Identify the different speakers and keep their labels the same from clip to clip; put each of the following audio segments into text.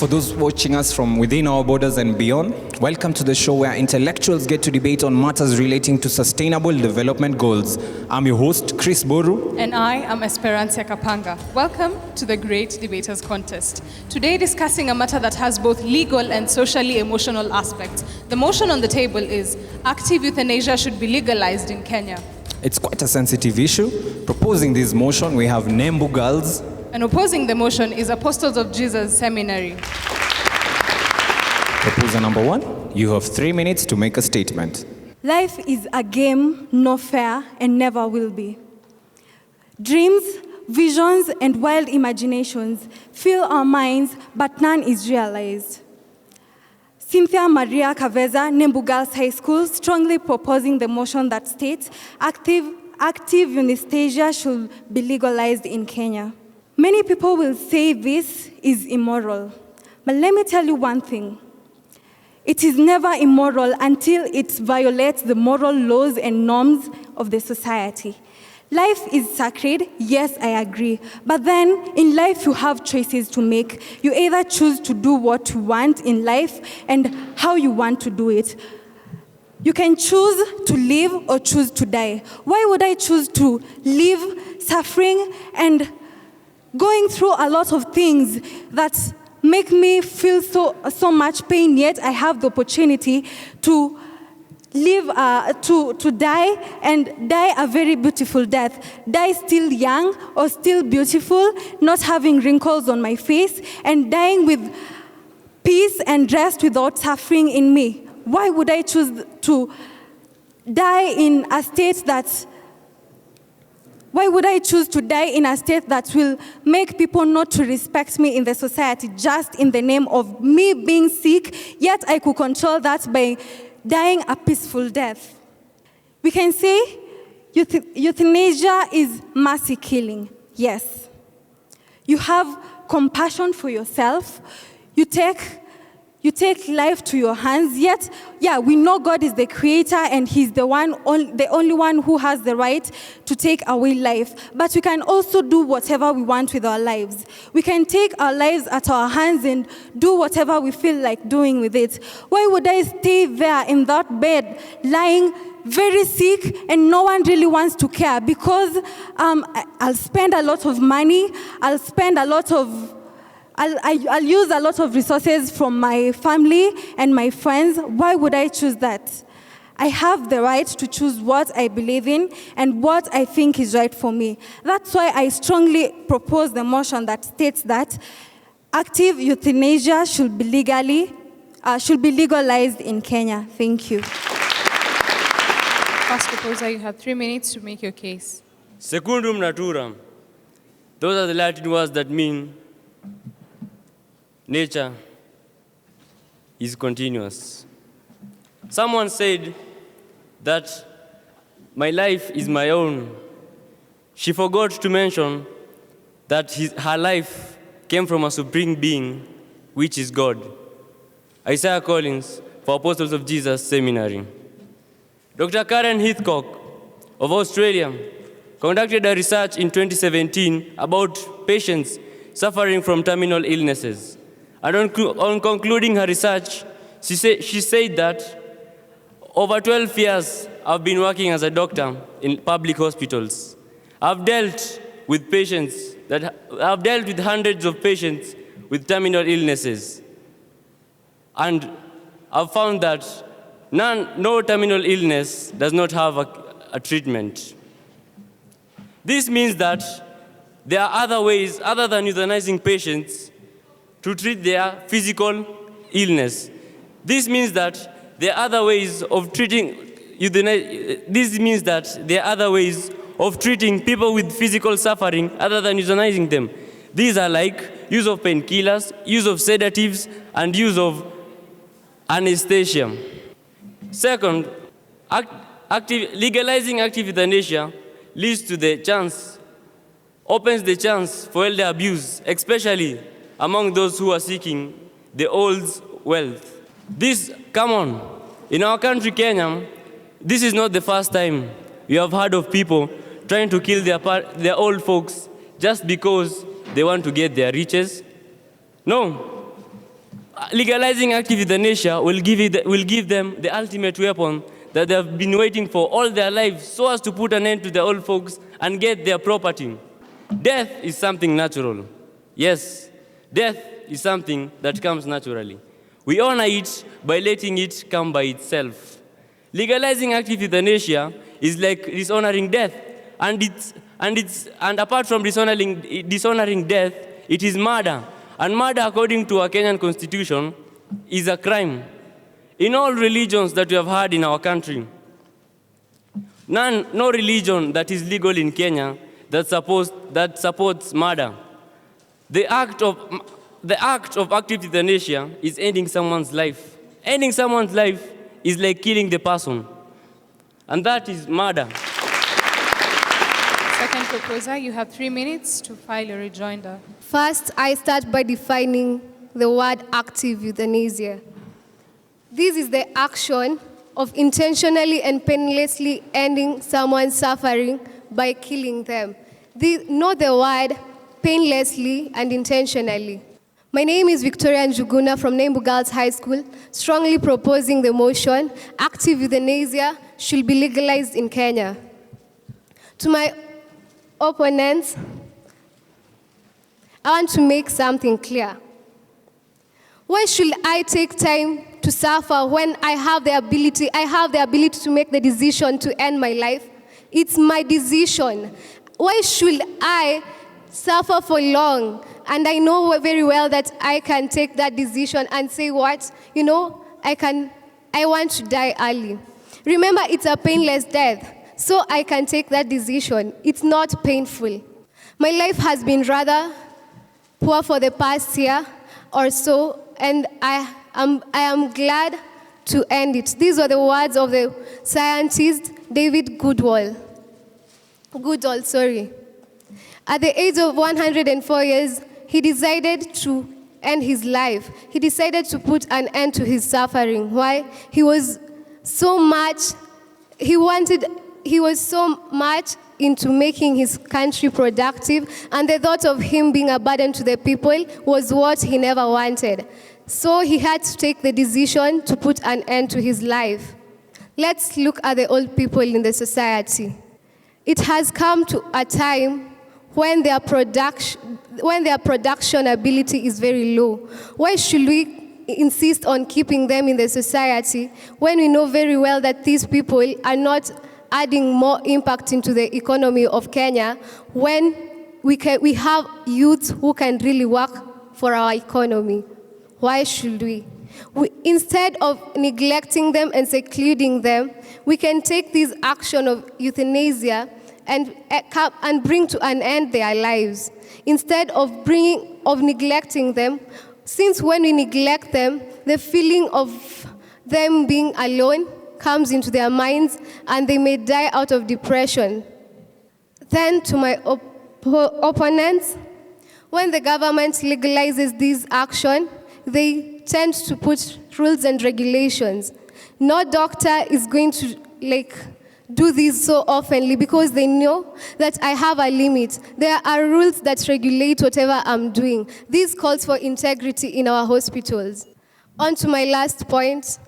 Speaker 1: For those watching us from within our borders and beyond, welcome to the show where intellectuals get to debate on matters relating to sustainable development goals. I'm your host, Chris Boru.
Speaker 2: And I am Esperanza Kapanga. Welcome to the Great Debaters Contest. Today discussing a matter that has both legal and socially emotional aspects. The motion on the table is active euthanasia should be legalized in Kenya.
Speaker 1: It's quite a sensitive issue. Proposing this motion, we have Nembu girls.
Speaker 2: And opposing the motion is Apopstles of Jesus Seminary.
Speaker 1: Proposer number one, you have 3 minutes to make a statement.
Speaker 3: Life is a game, no fair, and never will be. Dreams, visions, and wild imaginations fill our minds, but none is realized. Cynthia Maria Kaveza, Nembu Girls High School, strongly proposing the motion that states active euthanasia should be legalized in Kenya. Many people will say this is immoral, but let me tell you one thing. It is never immoral until it violates the moral laws and norms of the society. Life is sacred, yes, I agree. But then, in life, you have choices to make. You either choose to do what you want in life and how you want to do it. You can choose to live or choose to die. Why would I choose to live suffering and going through a lot of things that make me feel so much pain, yet I have the opportunity to live, to die, and die a very beautiful death. Die still young or still beautiful, not having wrinkles on my face, and dying with peace and rest without suffering in me. Why would I choose to die in a state that will make people not to respect me in the society just in the name of me being sick, yet I could control that by dying a peaceful death? We can say euthanasia is mercy killing. Yes. You have compassion for yourself. You take life to your hands, yet, we know God is the creator and He's the only one who has the right to take away life. But we can also do whatever we want with our lives. We can take our lives at our hands and do whatever we feel like doing with it. Why would I stay there in that bed, lying very sick, and no one really wants to care? Because I'll spend a lot of money, I'll use a lot of resources from my family and my friends. Why would I choose that? I have the right to choose what I believe in and what I think is right for me. That's why I strongly propose the motion that states that active euthanasia should be legalized in Kenya. Thank you.
Speaker 2: First proposer, you have 3 minutes to make your case.
Speaker 4: Secundum naturam. Those are the Latin words that mean nature is continuous. Someone said that my life is my own. She forgot to mention that her life came from a supreme being, which is God. Isaiah Collins, for Apostles of Jesus Seminary. Dr. Karen Heathcock of Australia conducted a research in 2017 about patients suffering from terminal illnesses. And on concluding her research, she said that over 12 years I've been working as a doctor in public hospitals. I've dealt with hundreds of patients with terminal illnesses. And I've found that no terminal illness does not have a treatment. This means that there are other ways, other than euthanizing patients, to treat their physical illness. This means that there are other ways of treating people with physical suffering other than euthanizing them. These are like use of painkillers, use of sedatives, and use of anesthesia. Second, legalizing active euthanasia opens the chance for elder abuse, especially among those who are seeking the old's wealth. In our country, Kenya, this is not the first time we have heard of people trying to kill their old folks just because they want to get their riches. No, Legalizing active euthanasia will give them the ultimate weapon that they have been waiting for all their lives, so as to put an end to the old folks and get their property. Death is something natural. Yes, death is something that comes naturally. We honor it by letting it come by itself. Legalizing active euthanasia is like dishonoring death, and apart from dishonoring death, it is murder. And murder, according to our Kenyan constitution, is a crime. In all religions that we have had in our country, no religion that is legal in Kenya that supports murder. The act of active euthanasia is ending someone's life. Ending someone's life is like killing the person, and that is murder.
Speaker 2: Second proposer, you have 3 minutes to file a rejoinder.
Speaker 5: First, I start by defining the word active euthanasia. This is the action of intentionally and painlessly ending someone's suffering by killing them. Note the word painlessly and intentionally. My name is Victoria Njuguna from Nembu Girls High School, strongly proposing the motion, active euthanasia should be legalized in Kenya. To my opponents, I want to make something clear. Why should I take time to suffer when I have the ability to make the decision to end my life? It's my decision. Why should I suffer for long? And I know very well that I can take that decision and say, what? I want to die early. Remember, it's a painless death, so I can take that decision. It's not painful. My life has been rather poor for the past year or so, and I am glad to end it. These were the words of the scientist David Goodall. At the age of 104 years, he decided to end his life. He decided to put an end to his suffering. Why? He was so much into making his country productive, and the thought of him being a burden to the people was what he never wanted. So he had to take the decision to put an end to his life. Let's look at the old people in the society. It has come to a time when their production ability is very low. Why should we insist on keeping them in the society when we know very well that these people are not adding more impact into the economy of Kenya, when we have youths who can really work for our economy? Why should we? Instead of neglecting them and secluding them, we can take this action of euthanasia and bring to an end their lives. Instead of neglecting them, since when we neglect them, the feeling of them being alone comes into their minds, and they may die out of depression. Then to my opponents, when the government legalizes this action, they tend to put rules and regulations. No doctor is going to do this so oftenly because they know that I have a limit. There are rules that regulate whatever I'm doing. This calls for integrity in our hospitals. On to my last point.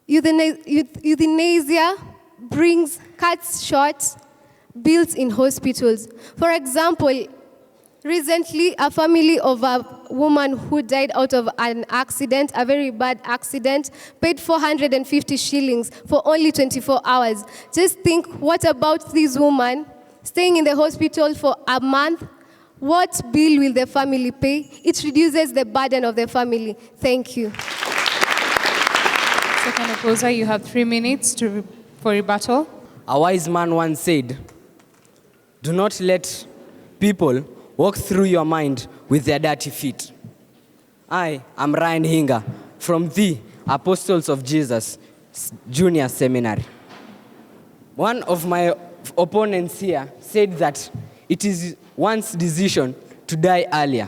Speaker 5: Euthanasia cuts short bills in hospitals. For example, recently, a family of a woman who died out of an accident, a very bad accident, paid 450 shillings for only 24 hours. Just think, what about this woman staying in the hospital for a month? What bill will the family pay? It reduces the burden of the family. Thank you.
Speaker 2: Second opposer, you have 3 minutes for rebuttal.
Speaker 6: A wise man once said, "Do not let people walk through your mind with their dirty feet." I am Ryan Hinga from the Apostles of Jesus Junior Seminary. One of my opponents here said that it is one's decision to die earlier.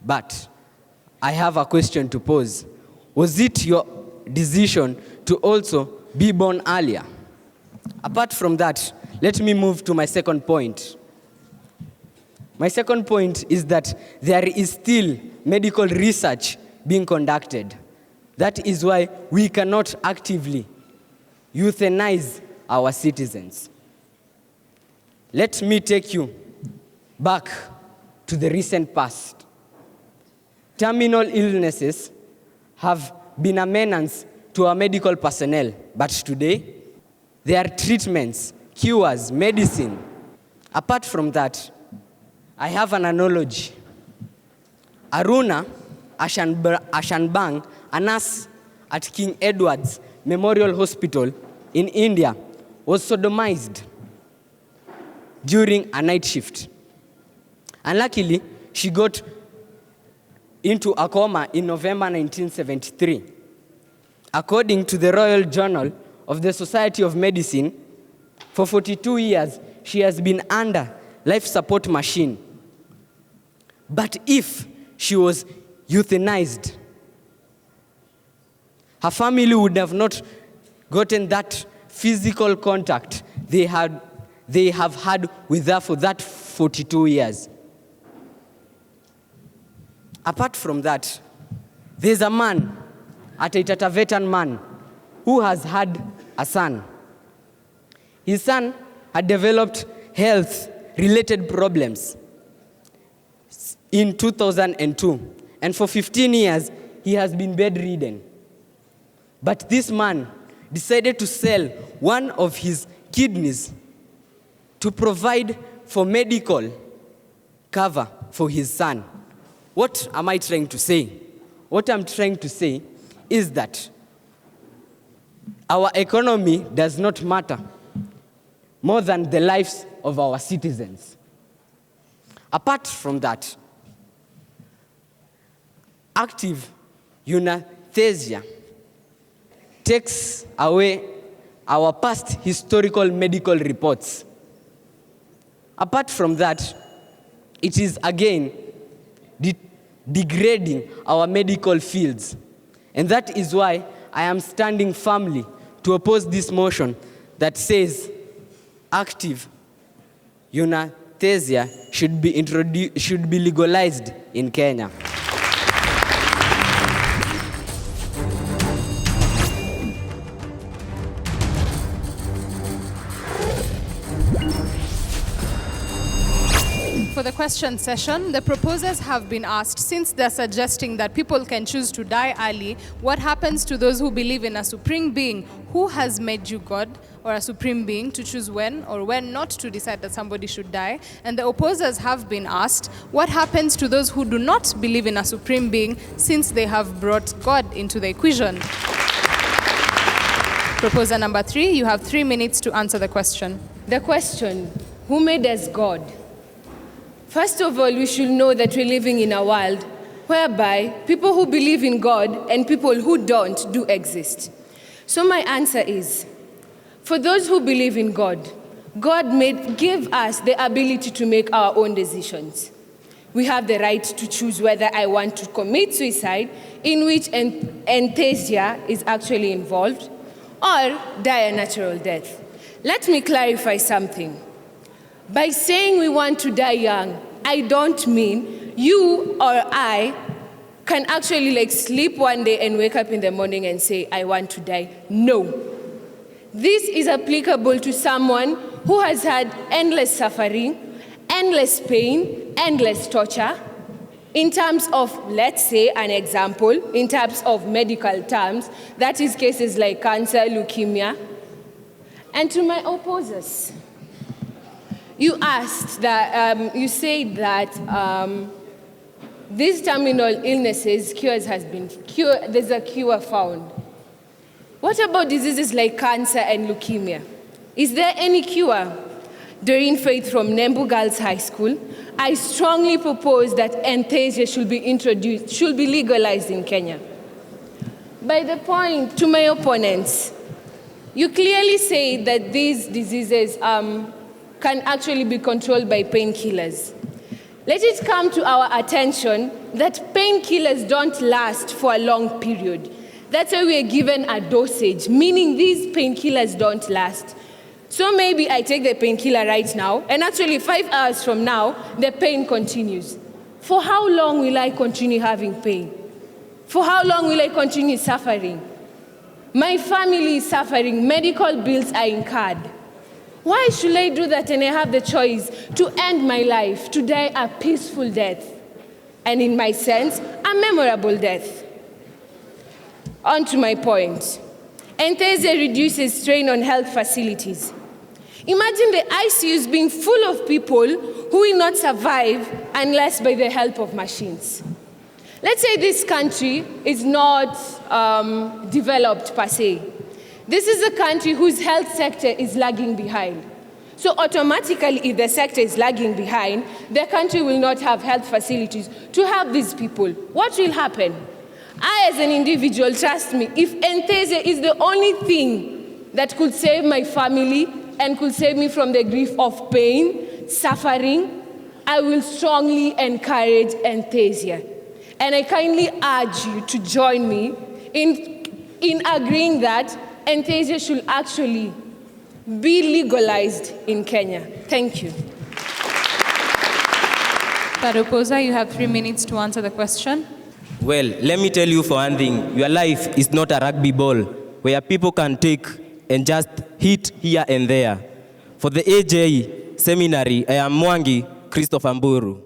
Speaker 6: But I have a question to pose. Was it your decision to also be born earlier? Apart from that, let me move to my second point. My second point is that there is still medical research being conducted. That is why we cannot actively euthanize our citizens. Let me take you back to the recent past. Terminal illnesses have been a menace to our medical personnel, but today, there are treatments, cures, medicine. Apart from that, I have an analogy. Aruna Ashanbang, a nurse at King Edward's Memorial Hospital in India, was sodomized during a night shift. Unluckily, she got into a coma in November 1973. According to the Royal Journal of the Society of Medicine, for 42 years, she has been under life support machine. But if she was euthanized, her family would have not gotten that physical contact they have had with her for that 42 years. Apart from that, there's a man, a Taita Tavetan man, who has had a son. His son had developed health-related problems in 2002, and for 15 years, he has been bedridden. But this man decided to sell one of his kidneys to provide for medical cover for his son. What am I trying to say? What I'm trying to say is that our economy does not matter more than the lives of our citizens. Apart from that, active euthanasia takes away our past historical medical reports. Apart from that, it is again degrading our medical fields. And that is why I am standing firmly to oppose this motion that says active euthanasia should be legalized in Kenya.
Speaker 2: For the question session, the proposers have been asked, since they're suggesting that people can choose to die early, what happens to those who believe in a supreme being who has made you God, or a supreme being to choose when or when not to decide that somebody should die? And the opposers have been asked, what happens to those who do not believe in a supreme being, since they have brought God into the equation? Proposer number 3, you have 3 minutes to answer the question.
Speaker 7: The question, who made us God? First of all, we should know that we're living in a world whereby people who believe in God and people who don't do exist. So my answer is, for those who believe in God, God gave us the ability to make our own decisions. We have the right to choose whether I want to commit suicide, in which euthanasia is actually involved, or die a natural death. Let me clarify something. By saying we want to die young, I don't mean you or I can actually sleep one day and wake up in the morning and say, I want to die. No. This is applicable to someone who has had endless suffering, endless pain, endless torture. In terms of, let's say, an example, in terms of medical terms, that is cases like cancer, leukemia. And to my opposers, you asked that, you said that these terminal illnesses, there's a cure found. What about diseases like cancer and leukemia? Is there any cure? Doreen Faith from Nembu Girls High School, I strongly propose that euthanasia should be legalized in Kenya. By the point, to my opponents, you clearly say that these diseases can actually be controlled by painkillers. Let it come to our attention that painkillers don't last for a long period. That's why we are given a dosage, meaning these painkillers don't last. So maybe I take the painkiller right now, and actually 5 hours from now, the pain continues. For how long will I continue having pain? For how long will I continue suffering? My family is suffering. Medical bills are incurred. Why should I do that and I have the choice to end my life, to die a peaceful death? And in my sense, a memorable death. On to my point. Euthanasia reduces strain on health facilities. Imagine the ICUs being full of people who will not survive unless by the help of machines. Let's say this country is not developed per se. This is a country whose health sector is lagging behind. So automatically, if the sector is lagging behind, the country will not have health facilities to help these people. What will happen? I, as an individual, trust me, if euthanasia is the only thing that could save my family and could save me from the grief of pain, suffering, I will strongly encourage euthanasia. And I kindly urge you to join me in agreeing that euthanasia should actually be legalized in Kenya. Thank you.
Speaker 2: Tarupoza, you have 3 minutes to answer the question.
Speaker 8: Well, let me tell you for one thing, your life is not a rugby ball where people can take and just hit here and there. For the AJ Seminary, I am Mwangi Christopher Mburu.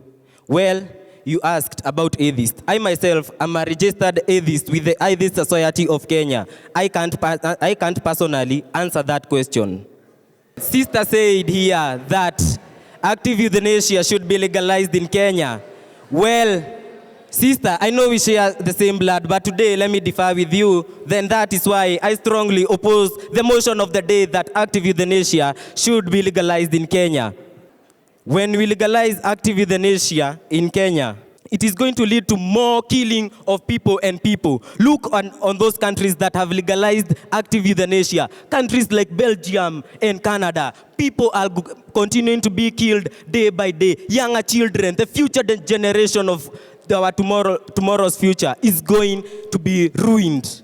Speaker 8: Well, you asked about atheists. I myself am a registered atheist with the Atheist Society of Kenya. I can't personally answer that question. Sister said here that active euthanasia should be legalized in Kenya. Well, sister, I know we share the same blood, but today let me differ with you. Then that is why I strongly oppose the motion of the day that active euthanasia should be legalized in Kenya. When we legalize active euthanasia in Kenya, it is going to lead to more killing of people and people. Look on those countries that have legalized active euthanasia. Countries like Belgium and Canada. People are continuing to be killed day by day. Younger children, the future generation of our tomorrow's future is going to be ruined.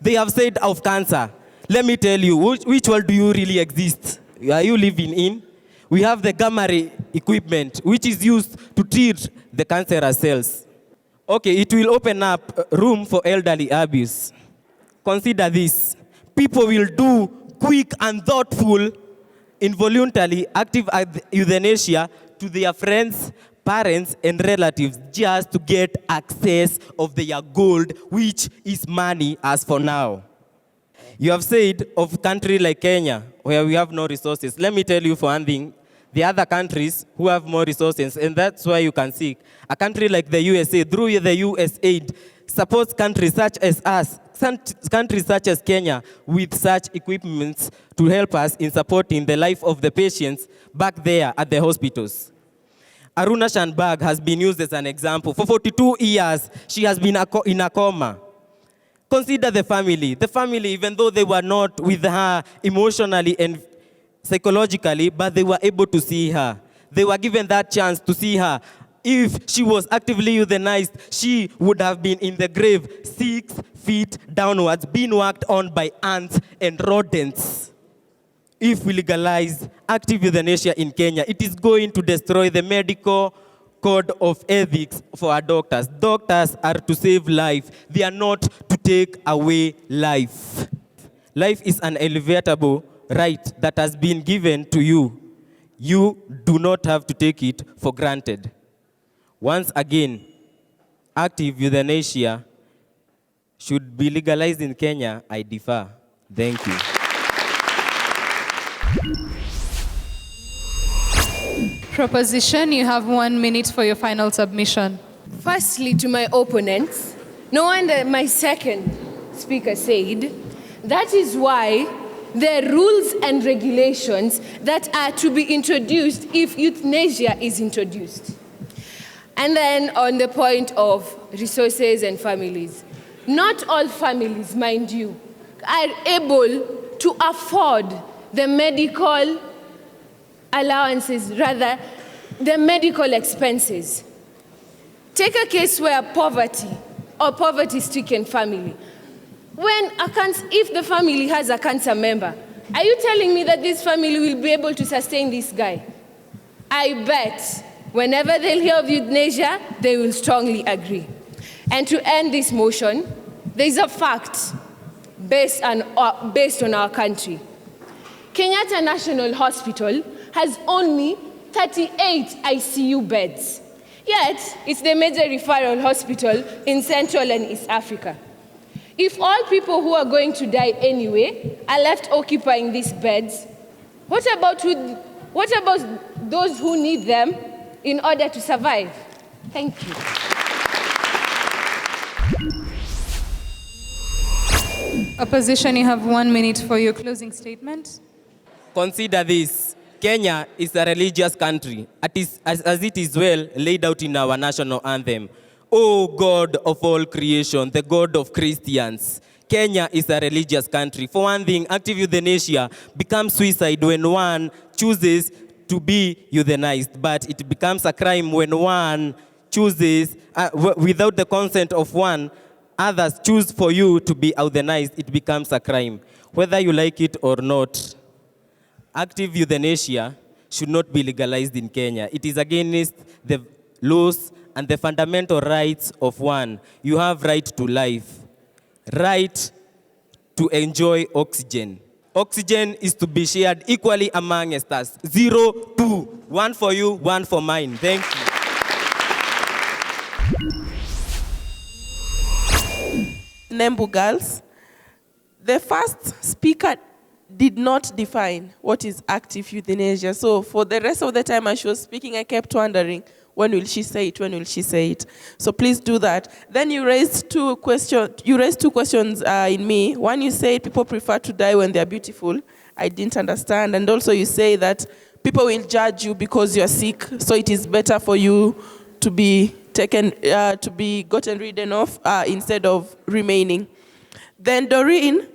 Speaker 8: They have said of cancer. Let me tell you, which world do you really exist? Are you living in? We have the gamma ray equipment, which is used to treat the cancerous cells. Okay, it will open up room for elderly abuse. Consider this. People will do quick and thoughtful, involuntarily active euthanasia to their friends, parents, and relatives just to get access of their gold, which is money as for now. You have said of a country like Kenya, where we have no resources. Let me tell you for one thing, the other countries who have more resources, and that's why you can see a country like the USA, through the USAID, supports countries such as us, countries such as Kenya, with such equipments to help us in supporting the life of the patients back there at the hospitals. Aruna Shanbag has been used as an example. For 42 years, she has been in a coma. Consider the family. The family, even though they were not with her emotionally and psychologically, but they were able to see her. They were given that chance to see her. If she was actively euthanized, she would have been in the grave 6 feet downwards, being worked on by ants and rodents. If we legalize active euthanasia in Kenya, it is going to destroy the medical code of ethics for our doctors. Doctors are to save life. They are not to take away life. Life is an inalienable right that has been given to you. You do not have to take it for granted. Once again, active euthanasia should be legalized in Kenya. I differ. Thank you.
Speaker 2: Proposition, you have 1 minute for your final submission.
Speaker 7: Firstly, to my opponents, no wonder my second speaker said, that is why there are rules and regulations that are to be introduced if euthanasia is introduced. And then on the point of resources and families, not all families, mind you, are able to afford the medical allowances, rather, the medical expenses. Take a case where poverty or poverty-stricken family. If the family has a cancer member, are you telling me that this family will be able to sustain this guy? I bet whenever they'll hear of euthanasia, they will strongly agree. And to end this motion, there is a fact based on our country. Kenyatta National Hospital has only 38 ICU beds. Yet, it's the major referral hospital in Central and East Africa. If all people who are going to die anyway are left occupying these beds, what about those who need them in order to survive? Thank you.
Speaker 2: Opposition, you have 1 minute for your closing statement.
Speaker 8: Consider this. Kenya is a religious country, as it is well laid out in our national anthem. O God of all creation, the God of Christians. Kenya is a religious country. For one thing, active euthanasia becomes suicide when one chooses to be euthanized, but it becomes a crime when one chooses, without the consent of one, others choose for you to be euthanized, it becomes a crime. Whether you like it or not, active euthanasia should not be legalized in Kenya. It is against the laws and the fundamental rights of one. You have right to life, right to enjoy oxygen. Oxygen is to be shared equally amongst us. 0, 2, 1 for you, 1 for mine. Thank you.
Speaker 9: Nembu girls, the first speaker did not define what is active euthanasia. So for the rest of the time as she was speaking, I kept wondering, when will she say it? When will she say it? So please do that. Then you raised two questions in me. One, you said people prefer to die when they're beautiful. I didn't understand. And also you say that people will judge you because you're sick. So it is better for you to be gotten rid of instead of remaining. Then Doreen,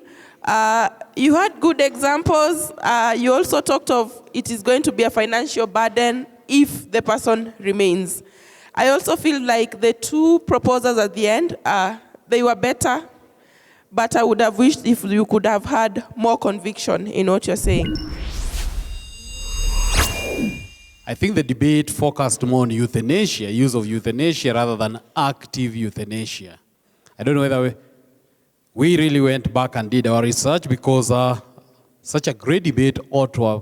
Speaker 9: you had good examples. You also talked of it is going to be a financial burden if the person remains. I also feel like the two proposals at the end, they were better, but I would have wished if you could have had more conviction in what you're saying.
Speaker 10: I think the debate focused more on euthanasia, use of euthanasia rather than active euthanasia. I don't know whether we really went back and did our research, because such a great debate ought to have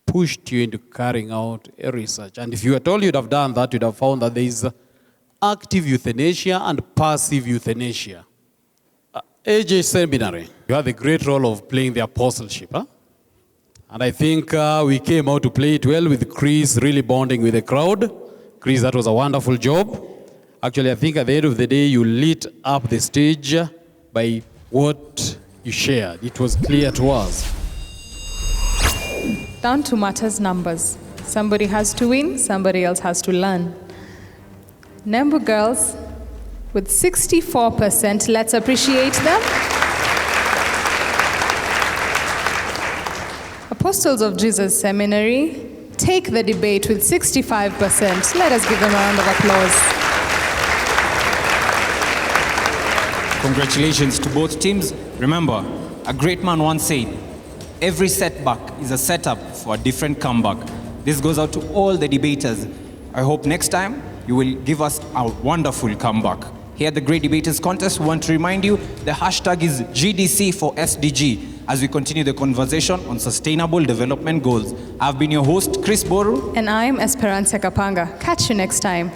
Speaker 10: pushed you into carrying out a research. And if you were told you'd have done that, you'd have found that there is active euthanasia and passive euthanasia. AJ Seminary, you have the great role of playing the apostleship. Huh? And I think we came out to play it well with Chris really bonding with the crowd. Chris, that was a wonderful job. Actually, I think at the end of the day, you lit up the stage by what you shared. It was clear to us.
Speaker 2: Down to matters numbers. Somebody has to win, somebody else has to learn. Nembu girls with 64%, let's appreciate them. Apostles of Jesus Seminary take the debate with 65%. Let us give them a round of applause.
Speaker 1: Congratulations to both teams. Remember, a great man once said, every setback is a setup for a different comeback. This goes out to all the debaters. I hope next time you will give us a wonderful comeback. Here at the Great Debaters Contest, we want to remind you the hashtag is GDC for SDG as we continue the conversation on Sustainable Development Goals. I've been your host, Chris Boru.
Speaker 2: And I'm Esperanza Kapanga. Catch you next time.